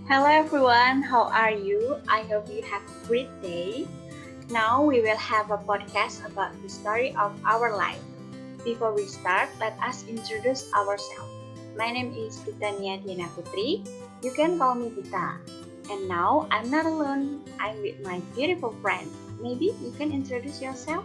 Hello everyone, how are you? I hope you have a great day. Now we will have a podcast about the story of our life. Before we start, let us introduce ourselves. My name is Bhitania Putri. You can call me Bita. And now I'm not alone. I'm with my beautiful friend. Maybe you can introduce yourself?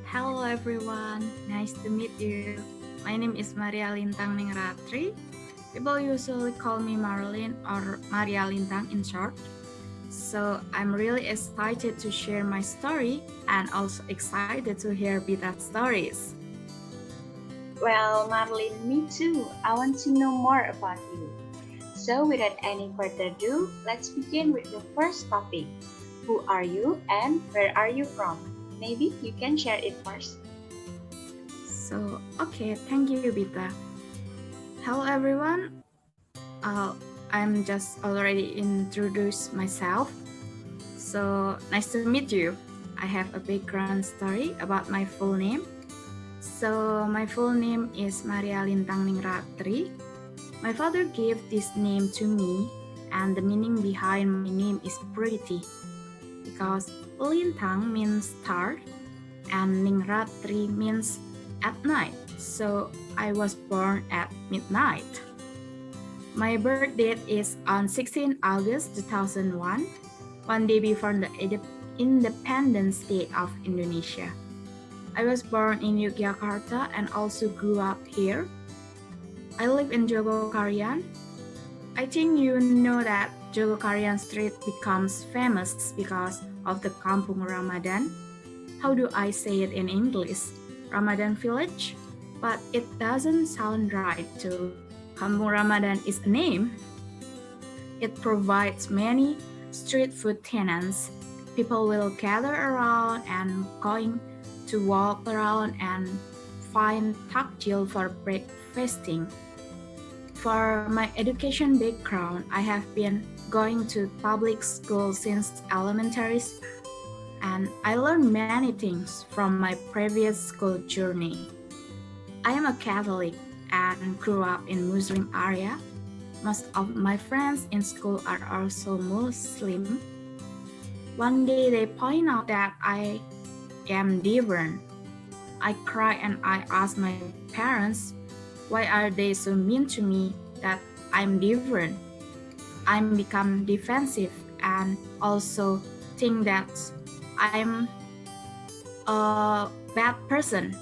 Hello everyone, nice to meet you. My name is Maria Lintang Ning Ratri. People usually call me Marilyn or Maria Lintang in short. So I'm really excited to share my story and also excited to hear Bita's stories. Well, Marlene, me too. I want to know more about you. So, without any further ado, let's begin with the first topic. Who are you and where are you from? Maybe you can share it first. Okay, thank you Bita. Hello everyone. I'm just already introduced myself. So nice to meet you. I have a background story about my full name. So my full name is Maria Lintang Ning Ratri. My father gave this name to me, and the meaning behind my name is pretty, because Lintang means star, and Ning Ratri means at night. So I was born at midnight. My birth date is on 16 August 2001, one day before the Independence Day of Indonesia. I was born in Yogyakarta and also grew up here. I live in Jogokarian. I think you know that Jogokarian Street becomes famous because of the Kampung Ramadan. How do I say it in English? Ramadan Village? But it doesn't sound right too. Kampung Ramadan is a name. It provides many street food tenants. People will gather around and going to walk around and find takjil for breakfasting. For my education background, I have been going to public school since elementary, and I learned many things from my previous school journey. I am a Catholic and grew up in Muslim area. Most of my friends in school are also Muslim. One day they point out that I am different. I cry and I ask my parents, why are they so mean to me that I'm different? I'm become defensive and also think that I'm a bad person.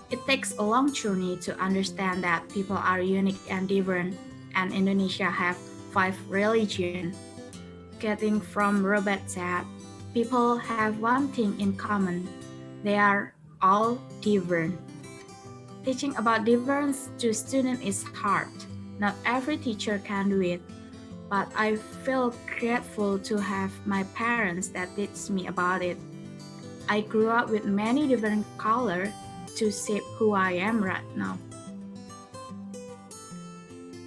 It takes a long journey to understand that people are unique and different, and Indonesia have 5 religions. Getting from Robert said, people have one thing in common. They are all different. Teaching about difference to students is hard. Not every teacher can do it, but I feel grateful to have my parents that teach me about it. I grew up with many different colors to shape who I am right now.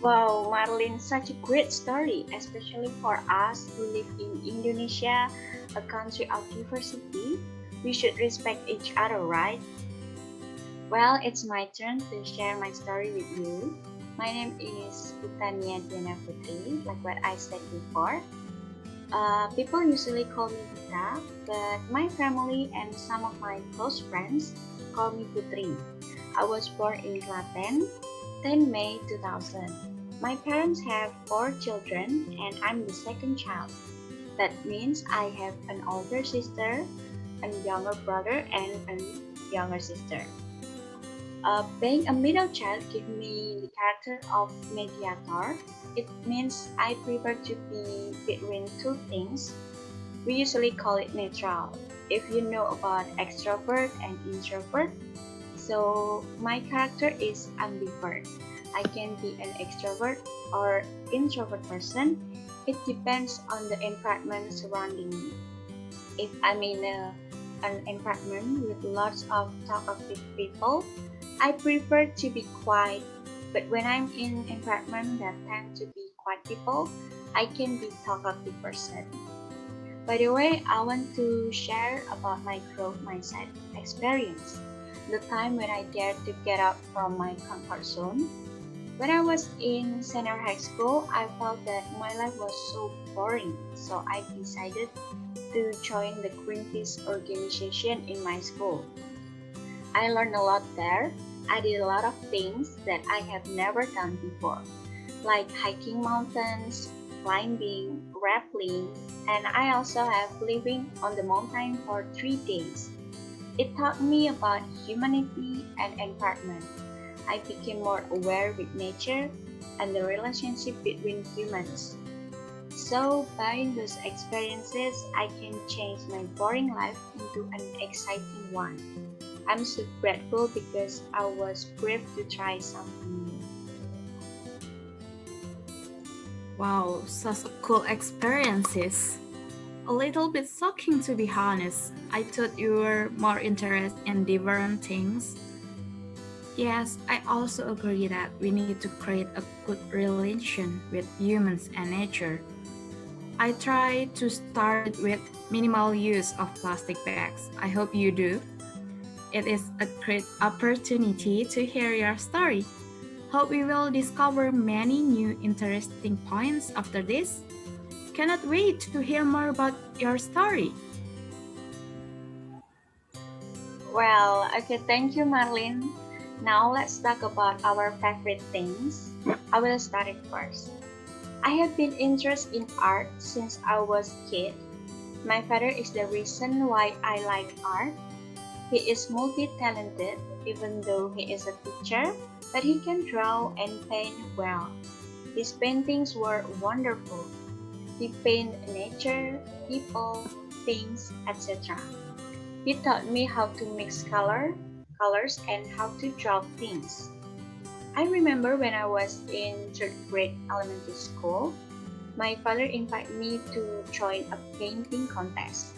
Wow, Marlene, such a great story, especially for us who live in Indonesia, a country of diversity. We should respect each other, right? Well, it's my turn to share my story with you. My name is Bhitania Putri, like what I said before. People usually call me Bita, but my family and some of my close friends call me Putri. I was born in Klaten, 10 May 2000. My parents have 4 children and I'm the second child. That means I have an older sister, a younger brother, and a younger sister. Being a middle child gives me the character of mediator. It means I prefer to be between two things. We usually call it neutral. If you know about extrovert and introvert, so my character is ambivert. I can be an extrovert or introvert person. It depends on the environment surrounding me. If I'm in an environment with lots of talkative people, I prefer to be quiet. But when I'm in an environment that tend to be quiet people, I can be talkative person. By the way, I want to share about my growth mindset experience. The time when I dared to get out from my comfort zone. When I was in senior high school, I felt that my life was so boring, so I decided to join the Greenpeace organization in my school. I learned a lot there. I did a lot of things that I have never done before, like hiking mountains, climbing, rappelling, and I also have living on the mountain for 3 days. It taught me about humanity and environment. I became more aware with nature and the relationship between humans. So, by those experiences, I can change my boring life into an exciting one. I'm so grateful because I was brave to try something new. Wow, such a cool experiences. A little bit shocking to be honest. I thought you were more interested in different things. Yes, I also agree that we need to create a good relation with humans and nature. I try to start with minimal use of plastic bags. I hope you do. It is a great opportunity to hear your story. Hope we will discover many new interesting points after this. Cannot wait to hear more about your story. Well, okay, thank you, Marlene. Now let's talk about our favorite things. I will start it first. I have been interested in art since I was a kid. My father is the reason why I like art. He is multi-talented, even though he is a teacher, but he can draw and paint well. His paintings were wonderful. He painted nature, people, things, etc. He taught me how to mix colors, and how to draw things. I remember when I was in third grade elementary school, my father invited me to join a painting contest.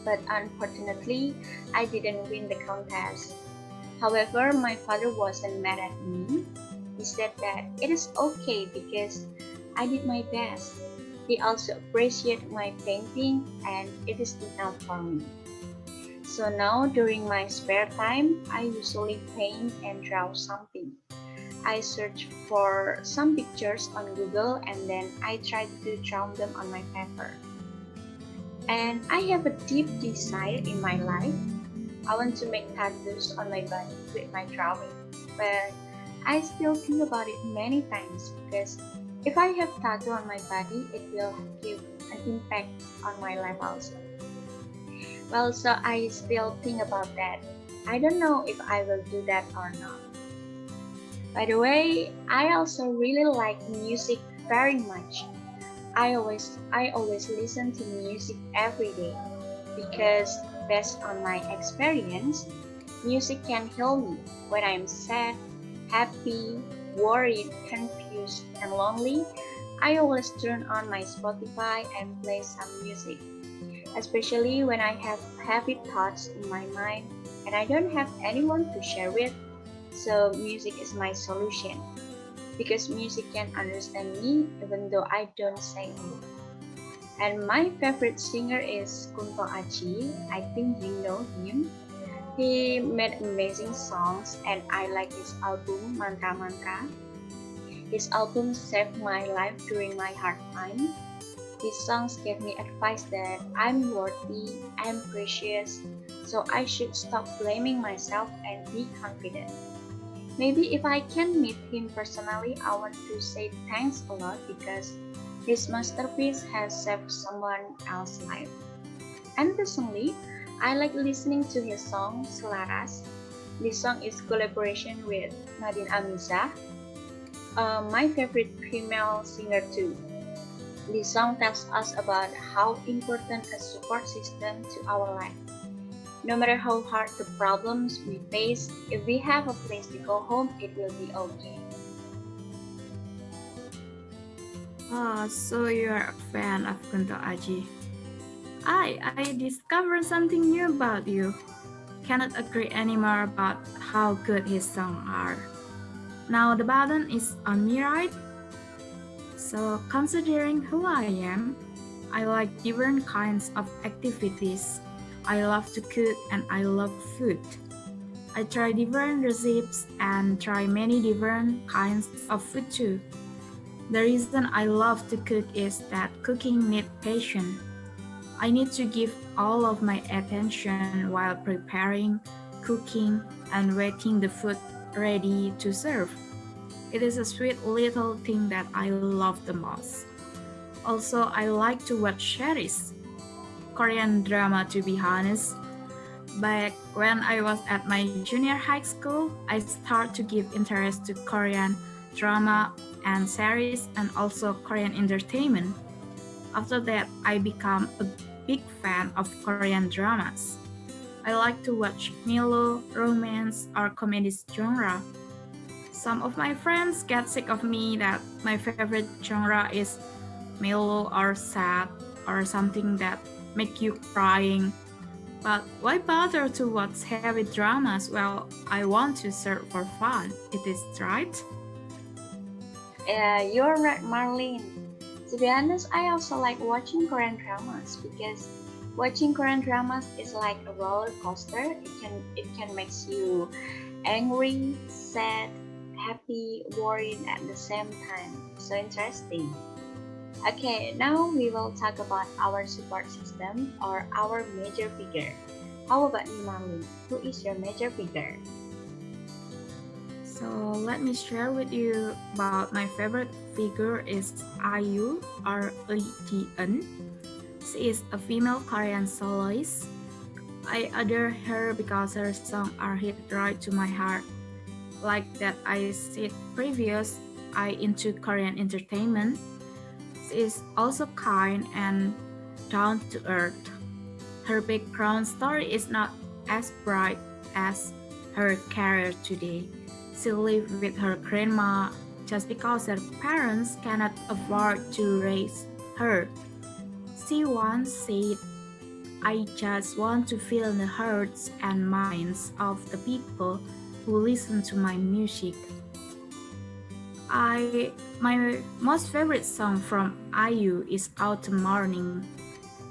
But unfortunately, I didn't win the contest. However, my father wasn't mad at me. He said that it is okay because I did my best. He also appreciated my painting and it is enough for me. So now during my spare time, I usually paint and draw something. I search for some pictures on Google and then I try to draw them on my paper. And I have a deep desire in my life. I want to make tattoos on my body with my drawing. But I still think about it many times because if I have tattoo on my body, it will give an impact on my life also. Well, so I still think about that. I don't know if I will do that or not. By the way, I also really like music very much. I always listen to music every day because based on my experience, music can heal me when I'm sad, happy, worried, confused, and lonely. I always turn on my Spotify and play some music, especially when I have heavy thoughts in my mind and I don't have anyone to share with. So music is my solution because music can understand me even though I don't say it. And my favorite singer is Kunto Aji. I think you know him. He made amazing songs and I like his album Mantra Mantra. His album saved my life during my hard time. His songs gave me advice that I'm worthy, I'm precious, so I should stop blaming myself and be confident. Maybe if I can meet him personally, I want to say thanks a lot because his masterpiece has saved someone else's life. And personally, I like listening to his song Selaras. This song is collaboration with Nadine Amizah, my favorite female singer too. This song tells us about how important a support system to our life. No matter how hard the problems we face, if we have a place to go home, it will be okay. Ah, so you are a fan of Kunto Aji. I discovered something new about you. Cannot agree anymore about how good his songs are. Now the button is on me, right? So considering who I am, I like different kinds of activities. I love to cook and I love food. I try different recipes and try many different kinds of food too. The reason I love to cook is that cooking needs patience. I need to give all of my attention while preparing, cooking, and waiting the food ready to serve. It is a sweet little thing that I love the most. Also, I like to watch series, Korean drama to be honest. Back when I was at my junior high school, I started to give interest to Korean drama and series and also Korean entertainment. After that, I became a big fan of Korean dramas. I like to watch mellow, romance, or comedy genre. Some of my friends get sick of me that my favorite genre is mellow or sad or something that make you crying. But why bother to watch heavy dramas? Well, I want to search for fun. It is right. You're right, Marlene. To be honest, I also like watching Korean dramas because watching Korean dramas is like a roller coaster. It can makes you angry, sad, happy, worried at the same time. So interesting. Okay, now we will talk about our support system or our major figure. How about you, Marlene? Who is your major figure? So let me share with you about my favorite figure is IU or Lee Ji-eun. She is a female Korean soloist. I adore her because her songs are hit right to my heart. Like that I said previous, I into Korean entertainment. She is also kind and down to earth. Her background story is not as bright as her career today. She lived with her grandma just because her parents cannot afford to raise her. She once said, I just want to feel the hearts and minds of the people who listen to my music. My most favorite song from IU is Autumn Morning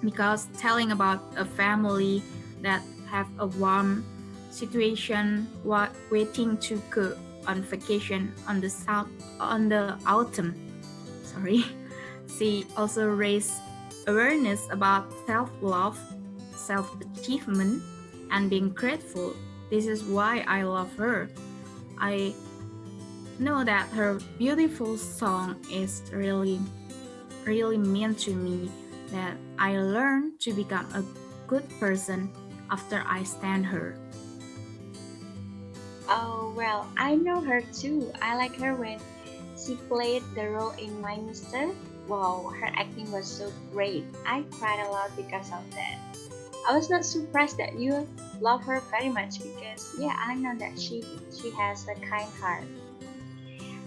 because telling about a family that have a warm situation waiting to go on vacation on the autumn. Sorry. She also raised awareness about self-love, self-achievement, and being grateful. This is why I love her. I know that her beautiful song is really mean to me that I learned to become a good person after I stand her. Oh, well, I know her too. I like her when she played the role in My Mister. Wow, her acting was so great. I cried a lot because of that. I was not surprised that you love her very much because yeah, I know that she has a kind heart.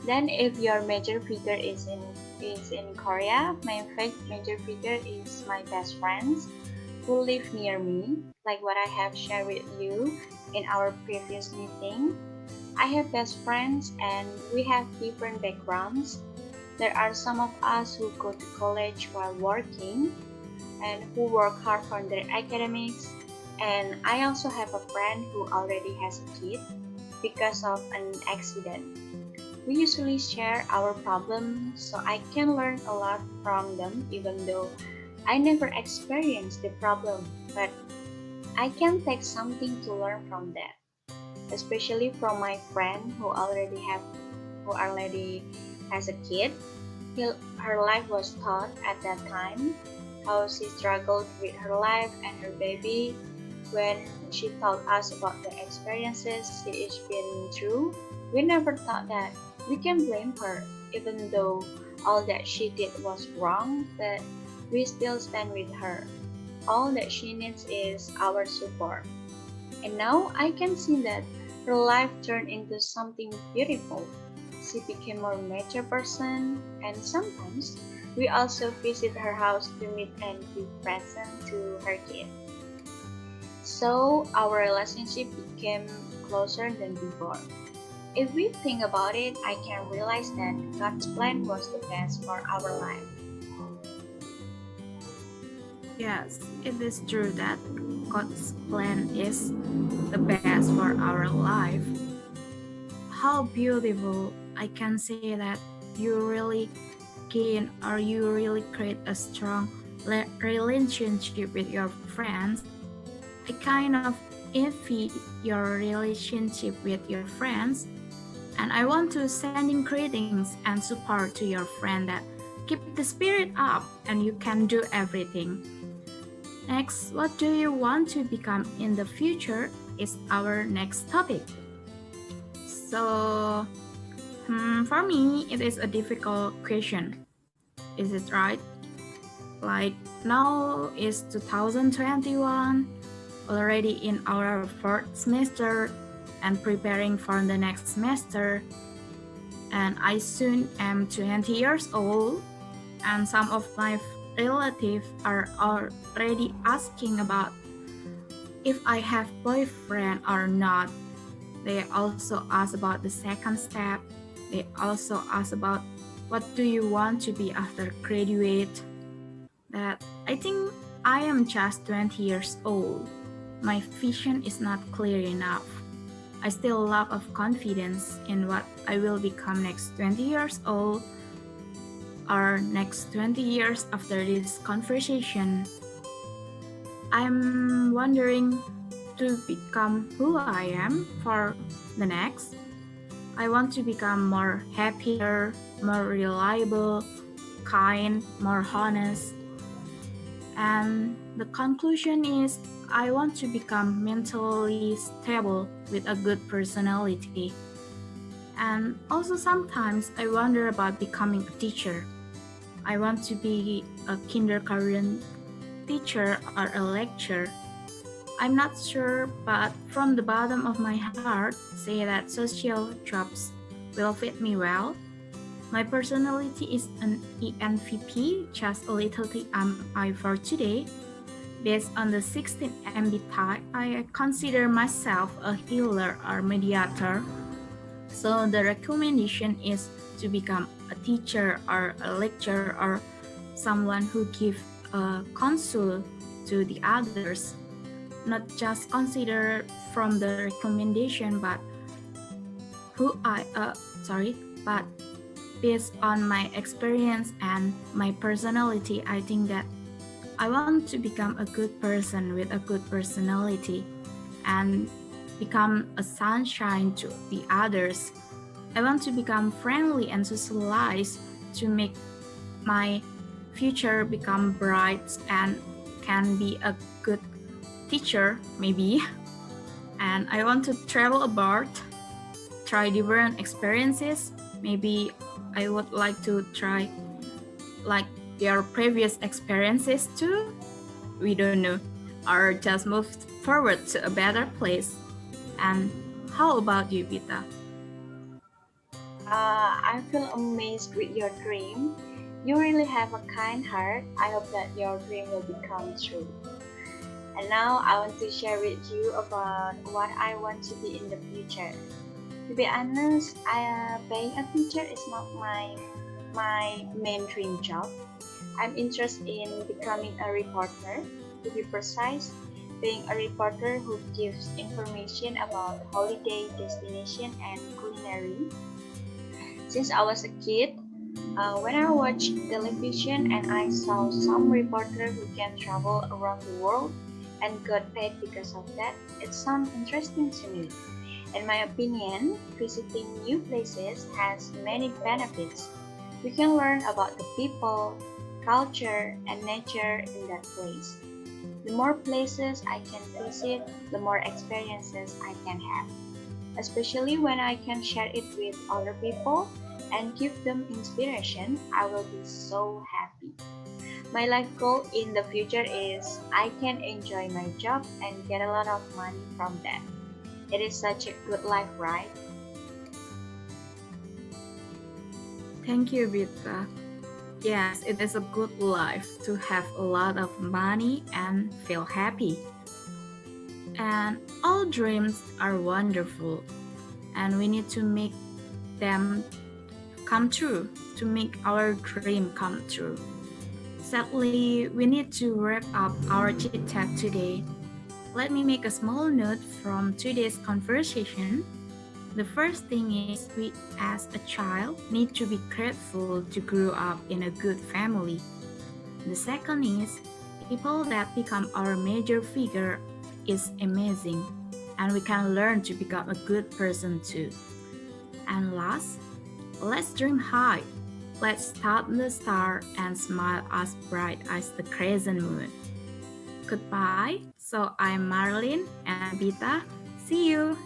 Then if your major figure is in Korea, my major figure is my best friends who live near me, like what I have shared with you in our previous meeting. I have best friends and we have different backgrounds. There are some of us who go to college while working and who work hard for their academics. And I also have a friend who already has a kid because of an accident. We usually share our problems so I can learn a lot from them even though I never experienced the problem, but I can take something to learn from that, especially from my friend who already has a kid. Her life was tough at that time, how she struggled with her life and her baby. When she told us about the experiences she has been through, we never thought that we can blame her, even though all that she did was wrong, but we still stand with her. All that she needs is our support. And now I can see that her life turned into something beautiful. She became a more mature person, and sometimes we also visit her house to meet and give presents to her kid. So our relationship became closer than before. If we think about it, I can realize that God's plan was the best for our life. Yes, it is true that God's plan is the best for our life. How beautiful I can say that you really gain or you really create a strong relationship with your friends. I kind of envy your relationship with your friends, and I want to sending greetings and support to your friend that keep the spirit up and you can do everything. Next, what do you want to become in the future is our next topic. So, for me, it is a difficult question. Is it right? Like now is 2021, already in our fourth semester and preparing for the next semester. And I soon am 20 years old, and some of my relatives are already asking about if I have boyfriend or not. They also ask about the second step. They also ask about what do you want to be after graduate. That I think I am just 20 years old. My vision is not clear enough. I still lack of confidence in what I will become next 20 years old or next 20 years after this conversation. I'm wondering to become who I am for the next. I want to become more happier, more reliable, kind, more honest. And the conclusion is I want to become mentally stable with a good personality. And also sometimes I wonder about becoming a teacher. I want to be a kindergarten teacher or a lecturer. I'm not sure, but from the bottom of my heart, say that social jobs will fit me well. My personality is an ENVP, just a little TMI for today. Based on the 16 MBTI, I consider myself a healer or mediator. So the recommendation is to become a teacher or a lecturer or someone who gives a counsel to the others. Not just consider from the recommendation, but but based on my experience and my personality, I think that I want to become a good person with a good personality and become a sunshine to the others. I want to become friendly and socialize to make my future become bright and can be a good teacher maybe. And I want to travel abroad, try different experiences. Maybe I would like to try like your previous experiences too. We don't know. Or just move forward to a better place. And how about you, Vita? I feel amazed with your dream. You really have a kind heart. I hope that your dream will become true. And now I want to share with you about what I want to be in the future. To be honest, being a teacher is not my main dream job. I'm interested in becoming a reporter. To be precise, being a reporter who gives information about holiday destination and culinary. Since I was a kid, when I watched television and I saw some reporter who can travel around the world and got paid because of that, it sounds interesting to me. In my opinion, visiting new places has many benefits. We can learn about the people, culture, and nature in that place. The more places I can visit, the more experiences I can have. Especially when I can share it with other people and give them inspiration, I will be so happy. My life goal in the future is I can enjoy my job and get a lot of money from that. It is such a good life, right? Thank you, Vita. Yes, it is a good life to have a lot of money and feel happy. And all dreams are wonderful, and we need to make them come true, to make our dream come true. Sadly, we need to wrap up our chit chat today. let me make a small note from today's conversation. The first thing is we as a child need to be grateful to grow up in a good family. The second is people that become our major figure is amazing and we can learn to become a good person too. And last, let's dream high. Let's start the star and smile as bright as the crescent moon. Goodbye. So I'm Marlene and Bita. See you.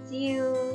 See you.